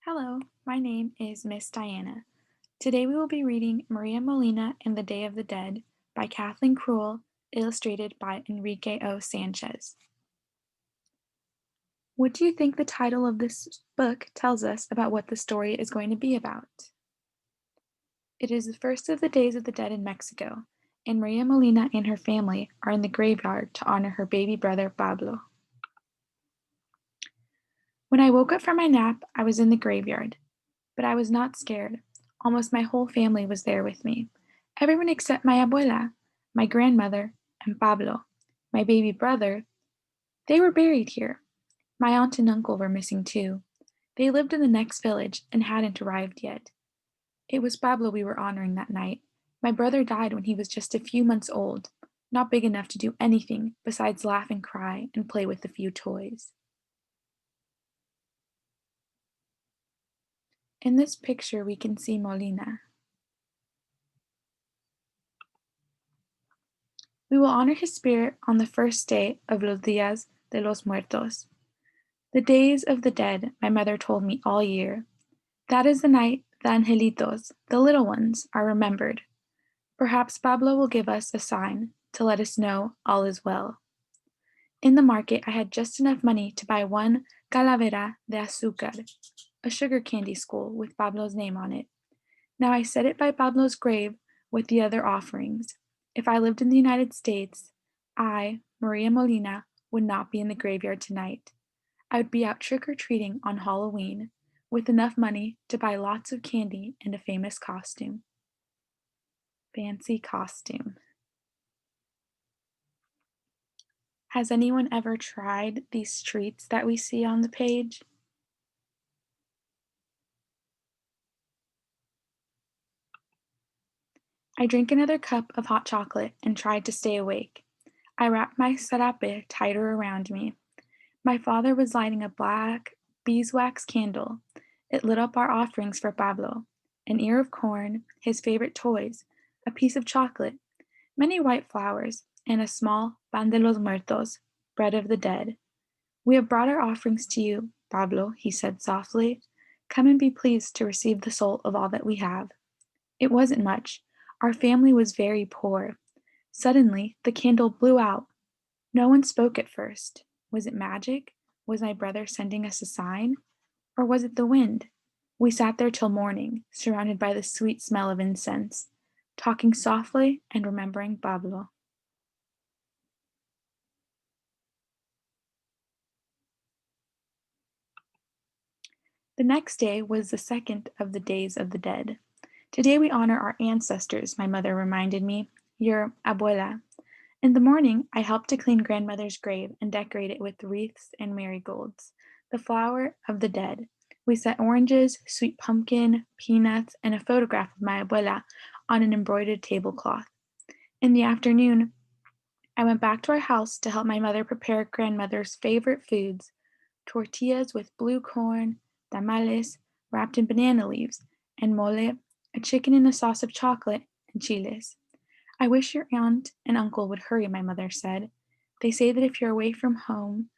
Hello, my name is Miss Diana. Today we will be reading Maria Molina and the Day of the Dead by Kathleen Cruel, illustrated by Enrique O. Sanchez. What do you think the title of this book tells us about what the story is going to be about? It is the first of the Days of the Dead in Mexico, and Maria Molina and her family are in the graveyard to honor her baby brother Pablo. When I woke up from my nap, I was in the graveyard. But I was not scared. Almost my whole family was there with me. Everyone except my abuela, my grandmother, and Pablo, my baby brother. They were buried here. My aunt and uncle were missing too. They lived in the next village and hadn't arrived yet. It was Pablo we were honoring that night. My brother died when he was just a few months old, not big enough to do anything besides laugh and cry and play with a few toys. In this picture, we can see Molina. We will honor his spirit on the first day of los Días de los Muertos, the days of the dead, my mother told me all year. That is the night the angelitos, the little ones, are remembered. Perhaps Pablo will give us a sign to let us know all is well. In the market, I had just enough money to buy one calavera de azúcar, a sugar candy skull with Pablo's name on it. Now I set it by Pablo's grave with the other offerings. If I lived in the United States, I, Maria Molina, would not be in the graveyard tonight. I would be out trick or treating on Halloween with enough money to buy lots of candy and a famous costume. Fancy costume. Has anyone ever tried these treats that we see on the page? I drank another cup of hot chocolate and tried to stay awake. I wrapped my serape tighter around me. My father was lighting a black beeswax candle. It lit up our offerings for Pablo: an ear of corn, his favorite toys, a piece of chocolate, many white flowers, and a small pan de los muertos, bread of the dead. We have brought our offerings to you, Pablo, he said softly. Come and be pleased to receive the soul of all that we have. It wasn't much. Our family was very poor. Suddenly, the candle blew out. No one spoke at first. Was it magic? Was my brother sending us a sign? Or was it the wind? We sat there till morning, surrounded by the sweet smell of incense, talking softly and remembering Pablo. The next day was the second of the Days of the Dead. Today we honor our ancestors, my mother reminded me. Your abuela. In the morning, I helped to clean grandmother's grave and decorate it with wreaths and marigolds, the flower of the dead. We set oranges, sweet pumpkin, peanuts, and a photograph of my abuela on an embroidered tablecloth. In the afternoon, I went back to our house to help my mother prepare grandmother's favorite foods: tortillas with blue corn, tamales wrapped in banana leaves, and mole, a chicken in a sauce of chocolate and chiles. I wish your aunt and uncle would hurry, my mother said. They say that if you're away from home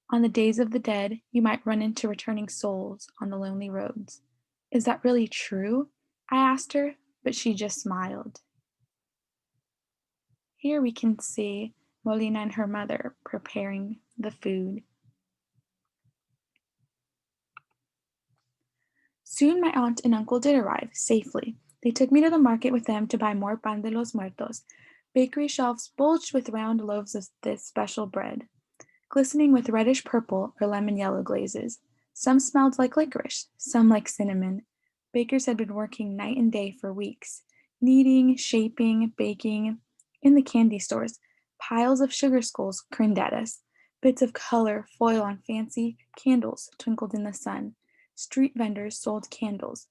on the days of the dead, you might run into returning souls on the lonely roads. Is that really true? I asked her, but she just smiled. Here we can see Molina and her mother preparing the food. Soon my aunt and uncle did arrive, safely. They took me to the market with them to buy more pan de los muertos. Bakery shelves bulged with round loaves of this special bread, glistening with reddish purple or lemon yellow glazes. Some smelled like licorice, some like cinnamon. Bakers had been working night and day for weeks, kneading, shaping, baking. In the candy stores, piles of sugar skulls grinned at us. Bits of color foil on fancy candles twinkled in the sun. Street vendors sold candles,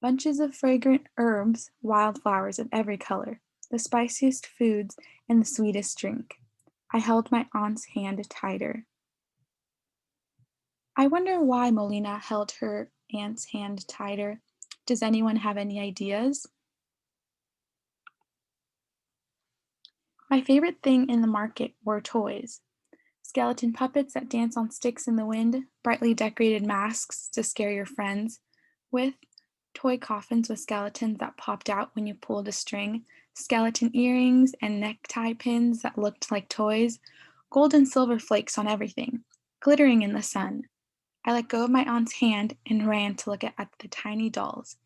bunches of fragrant herbs, wildflowers of every color, the spiciest foods, and the sweetest drink. I held my aunt's hand tighter. I wonder why Molina held her aunt's hand tighter. Does anyone have any ideas? My favorite thing in the market were toys: skeleton puppets that dance on sticks in the wind, brightly decorated masks to scare your friends, with toy coffins with skeletons that popped out when you pulled a string, skeleton earrings, and necktie pins that looked like toys, gold and silver flakes on everything, glittering in the sun. I let go of my aunt's hand and ran to look at the tiny dolls.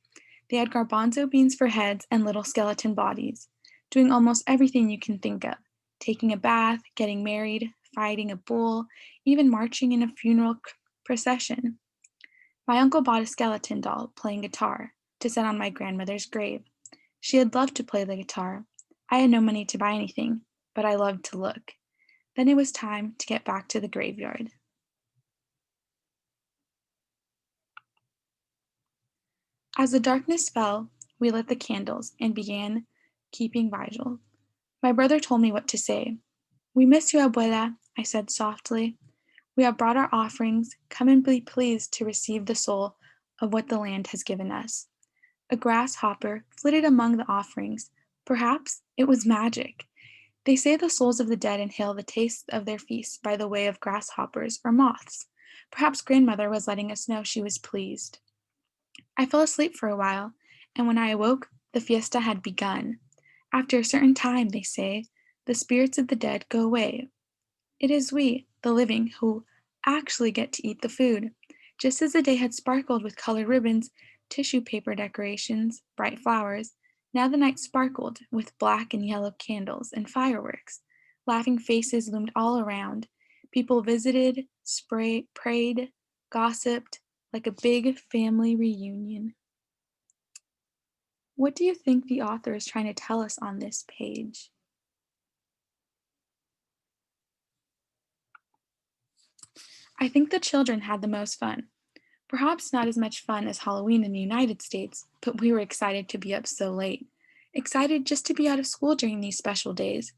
They had garbanzo beans for heads and little skeleton bodies, doing almost everything you can think of: taking a bath, getting married, fighting a bull, even marching in a funeral procession. My uncle bought a skeleton doll playing guitar to set on my grandmother's grave. She had loved to play the guitar. I had no money to buy anything, but I loved to look. Then it was time to get back to the graveyard. As the darkness fell, we lit the candles and began keeping vigil. My brother told me what to say. "We miss you, abuela," I said softly. "We have brought our offerings. Come and be pleased to receive the soul of what the land has given us." A grasshopper flitted among the offerings. Perhaps it was magic. They say the souls of the dead inhale the taste of their feast by the way of grasshoppers or moths. Perhaps grandmother was letting us know she was pleased. I fell asleep for a while, and when I awoke, the fiesta had begun. After a certain time, they say, the spirits of the dead go away. It is we, the living, who actually get to eat the food. Just as the day had sparkled with colored ribbons, tissue paper decorations, bright flowers, now the night sparkled with black and yellow candles and fireworks. Laughing faces loomed all around. People visited, prayed, gossiped, like a big family reunion. What do you think the author is trying to tell us on this page? I think the children had the most fun. Perhaps not as much fun as Halloween in the United States, but we were excited to be up so late. Excited just to be out of school during these special days.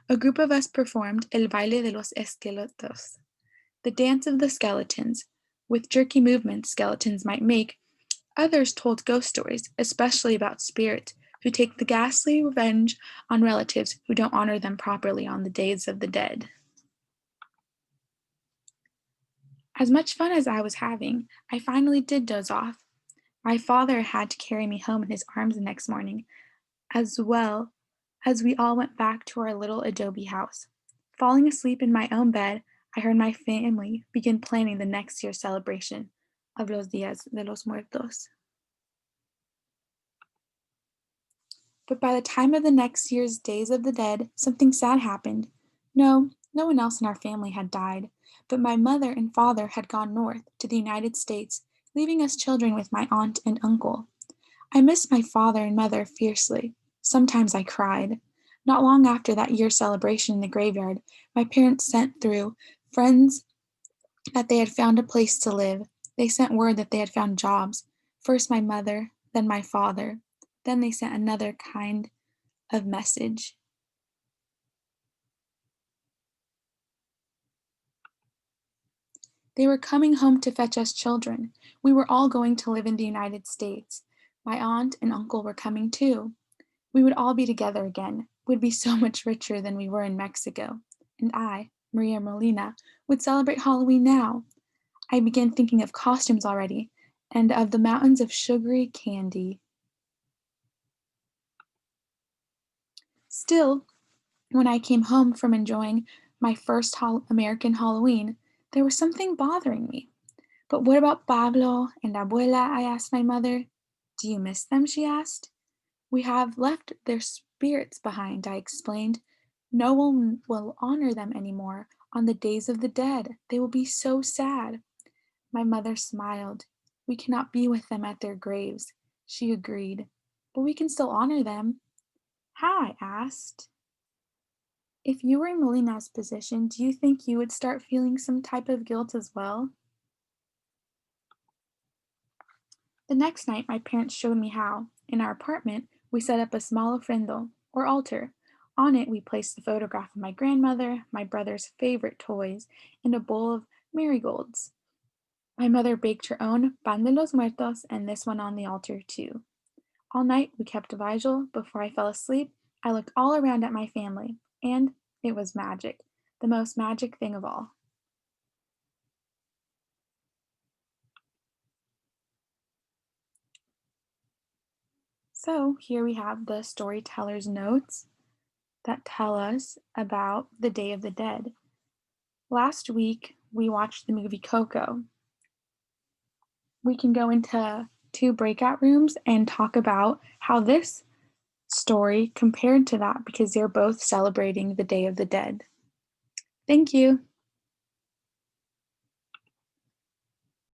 A group of us performed El Baile de los Esqueletos, the dance of the skeletons. With jerky movements skeletons might make, others told ghost stories, especially about spirits who take the ghastly revenge on relatives who don't honor them properly on the days of the dead. As much fun as I was having, I finally did doze off. My father had to carry me home in his arms the next morning, as well as we all went back to our little adobe house. Falling asleep in my own bed, I heard my family begin planning the next year's celebration of Los Días de los Muertos. But by the time of the next year's Days of the Dead, something sad happened. No, no one else in our family had died, but my mother and father had gone north to the United States, leaving us children with my aunt and uncle. I missed my father and mother fiercely. Sometimes I cried. Not long after that year's celebration in the graveyard, my parents sent through friends that they had found a place to live. They sent word that they had found jobs. First my mother, then my father. Then they sent another kind of message. They were coming home to fetch us children. We were all going to live in the United States. My aunt and uncle were coming too. We would all be together again. We'd be so much richer than we were in Mexico. And I, Maria Molina, would celebrate Halloween now. I began thinking of costumes already and of the mountains of sugary candy. Still, when I came home from enjoying my first American Halloween, there was something bothering me. "But what about Pablo and Abuela?" I asked my mother. "Do you miss them?" she asked. "We have left their spirits behind," I explained. "No one will honor them anymore on the days of the dead. They will be so sad." My mother smiled. "We cannot be with them at their graves," she agreed. "But we can still honor them." "How?" I asked. "If you were in Molina's position, do you think you would start feeling some type of guilt as well?" The next night my parents showed me how, in our apartment, we set up a small ofrendo, or altar. On it we placed the photograph of my grandmother, my brother's favorite toys, and a bowl of marigolds. My mother baked her own pan de los muertos and this one on the altar too. All night we kept vigil. Before I fell asleep, I looked all around at my family, and it was magic, the most magic thing of all. So here we have the storyteller's notes that tell us about the Day of the Dead. Last week, we watched the movie Coco. We can go into two breakout rooms and talk about how this story compared to that because they're both celebrating the Day of the Dead. Thank you.